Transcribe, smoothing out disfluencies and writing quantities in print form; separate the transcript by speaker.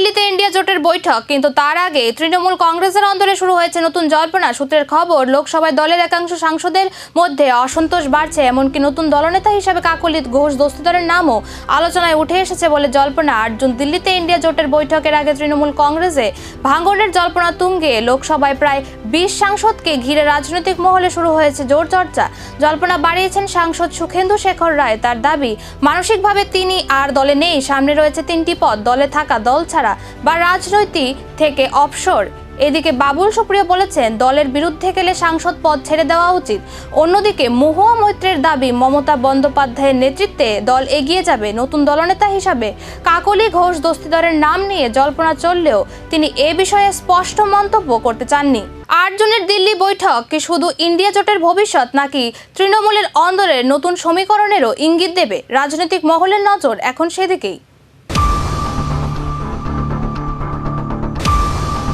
Speaker 1: দিল্লিতে ইন্ডিয়া জোটের বৈঠক, কিন্তু তার আগে তৃণমূল কংগ্রেসের অন্দরে শুরু হয়েছে নতুন জল্পনা। সূত্রের খবর, লোকসভায় দলের একাংশ সাংসদের মধ্যে অসন্তোষ বাড়ছে, এমনকি নতুন দলনেতা হিসেবে কাকলি ঘোষ দস্তিদারের নামও আলোচনায় উঠে এসেছে বলে জল্পনা। আর্জুন দিল্লিতে ইন্ডিয়া জোটের বৈঠকের আগে তৃণমূল কংগ্রেসে ভাঙনের জল্পনা তুঙ্গে। লোকসভায় প্রায় 20 সাংসদকে ঘিরে রাজনৈতিক মহলে শুরু হয়েছে জোর চর্চা। জল্পনা বাড়িয়েছেন সাংসদ সুখেন্দু শেখর রায়। তার দাবি, মানসিকভাবে তিনি আর দলে নেই। সামনে রয়েছে 3টি পদ, দলে থাকা, দল ছাড়া বা রাজনৈতিক থেকে অবসর। এদিকে বাবুল সুপ্রিয় বলেছেন, দলের বিরুদ্ধে গেলে সাংসদ পদ ছেড়ে দেওয়া উচিত। অন্যদিকে মহুয়া মৈত্রের দাবি, মমতা বন্দ্যোপাধ্যায়ের নেতৃত্বে দল এগিয়ে যাবে। নতুন দলনেতা হিসাবে কাকলি ঘোষ দস্তিদারের নাম নিয়ে জল্পনা চললেও তিনি এ বিষয়ে স্পষ্ট মন্তব্য করতে চাননি। আর্জুনের দিল্লি বৈঠক কি শুধু ইন্ডিয়া জোটের ভবিষ্যৎ, নাকি তৃণমূলের অন্দরের নতুন সমীকরণেরও ইঙ্গিত দেবে? রাজনৈতিক মহলের নজর এখন সেদিকেই।